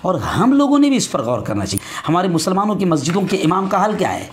और हम लोगों ने भी इस पर गौर करना चाहिए। हमारे मुसलमानों की मस्जिदों के इमाम का हाल क्या है?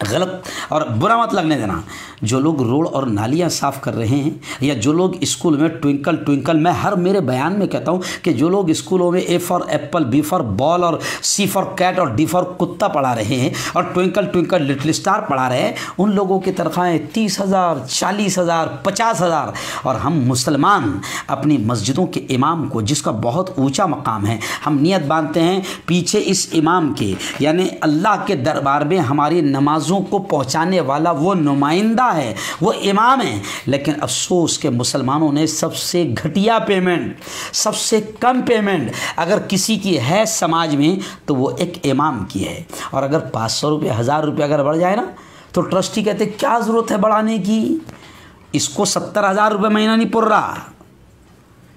गलत और बुरा मत लगने देना। जो लोग रोड और नालियाँ साफ़ कर रहे हैं, या जो लोग स्कूल में ट्विंकल ट्विंकल, मैं हर मेरे बयान में कहता हूँ कि जो लोग स्कूलों में A for apple, B for ball और सी फॉर कैट और डी फॉर कुत्ता पढ़ा रहे हैं और ट्विंकल ट्विंकल लिटिल स्टार पढ़ा रहे हैं, उन लोगों की तनख्वाहें 30,000, 40,000, 50,000। और हम मुसलमान अपनी मस्जिदों के इमाम को, जिसका बहुत ऊँचा मकाम है, हम नियत बांधते हैं पीछे इस इमाम के, यानी अल्लाह के दरबार में हमारी नमाजों को पहुंचाने वाला वो नुमाइंदा है, वो इमाम है। लेकिन अफसोस के मुसलमानों ने सबसे घटिया पेमेंट, सबसे कम पेमेंट अगर किसी की है समाज में तो वो एक इमाम की है। और अगर 500 रुपये, 1000 रुपये अगर बढ़ जाए ना, तो ट्रस्टी कहते क्या ज़रूरत है बढ़ाने की, इसको 70,000 रुपये महीना नहीं पुर रहा।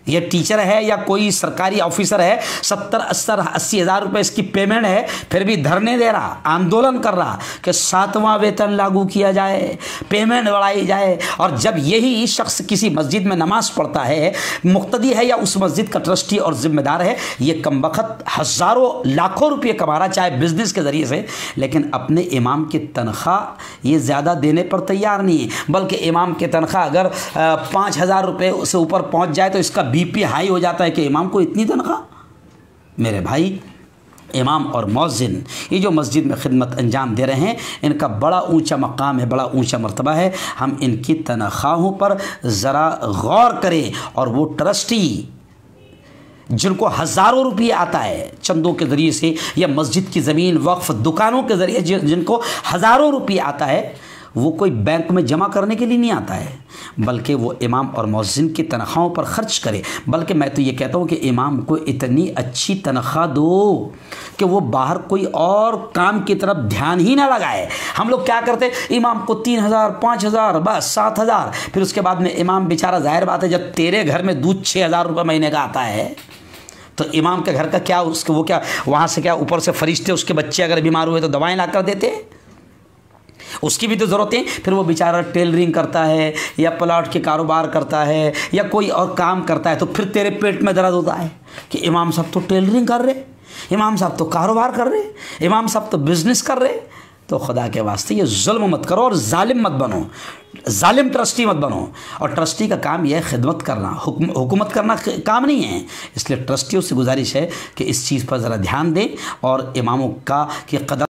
ये टीचर है या कोई सरकारी ऑफिसर है, 70, 80 हज़ार रुपये इसकी पेमेंट है, फिर भी धरने दे रहा, आंदोलन कर रहा कि 7वां वेतन लागू किया जाए, पेमेंट बढ़ाई जाए। और जब यही शख्स किसी मस्जिद में नमाज पढ़ता है, मुक्तदी है या उस मस्जिद का ट्रस्टी और जिम्मेदार है, ये कमबख्त हज़ारों लाखों रुपये कमा रहा, चाहे बिजनेस के ज़रिए से, लेकिन अपने इमाम की तनख्वाह ये ज़्यादा देने पर तैयार नहीं है। बल्कि इमाम की तनख्वाह अगर 5,000 रुपये से ऊपर पहुँच जाए तो इसका बीपी हाई हो जाता है कि इमाम को इतनी तनख्वाह। मेरे भाई, इमाम और मौज़िन ये जो मस्जिद में खिदमत अंजाम दे रहे हैं, इनका बड़ा ऊंचा मकाम है, बड़ा ऊंचा मर्तबा है। हम इनकी तनख्वाहों पर ज़रा गौर करें। और वो ट्रस्टी जिनको हज़ारों रुपये आता है चंदों के ज़रिए से, या मस्जिद की ज़मीन, वक्फ, दुकानों के ज़रिए जिनको हज़ारों रुपये आता है, वो कोई बैंक में जमा करने के लिए नहीं आता है, बल्कि वो इमाम और मौज़िन की तनख्वाहों पर ख़र्च करे। बल्कि मैं तो ये कहता हूँ कि इमाम को इतनी अच्छी तनख्वाह दो कि वो बाहर कोई और काम की तरफ ध्यान ही ना लगाए। हम लोग क्या करते, इमाम को 3,000, 5,000, बस 7,000। फिर उसके बाद में इमाम बेचारा, जाहिर बात है, जब तेरे घर में दूध 6,000 रुपये महीने का आता है, तो इमाम के घर का क्या, उसके वो क्या, वहाँ से क्या ऊपर से फरिश्ते उसके बच्चे अगर बीमार हुए तो दवाएँ ला कर देते, उसकी भी तो ज़रूरत है। फिर वो बेचारा टेलरिंग करता है या प्लॉट के कारोबार करता है या कोई और काम करता है, तो फिर तेरे पेट में दर्द होता है कि इमाम साहब तो टेलरिंग कर रहे, इमाम साहब तो कारोबार कर रहे, इमाम साहब तो बिज़नेस कर रहे। तो खुदा के वास्ते ये जुल्म मत करो और जालिम मत बनो, जालिम ट्रस्टी मत बनो। और ट्रस्टी का काम यह है खिदमत करना, हुकूमत करना काम नहीं है। इसलिए ट्रस्टियों से गुजारिश है कि इस चीज़ पर ज़रा ध्यान दें और इमामों का की कदर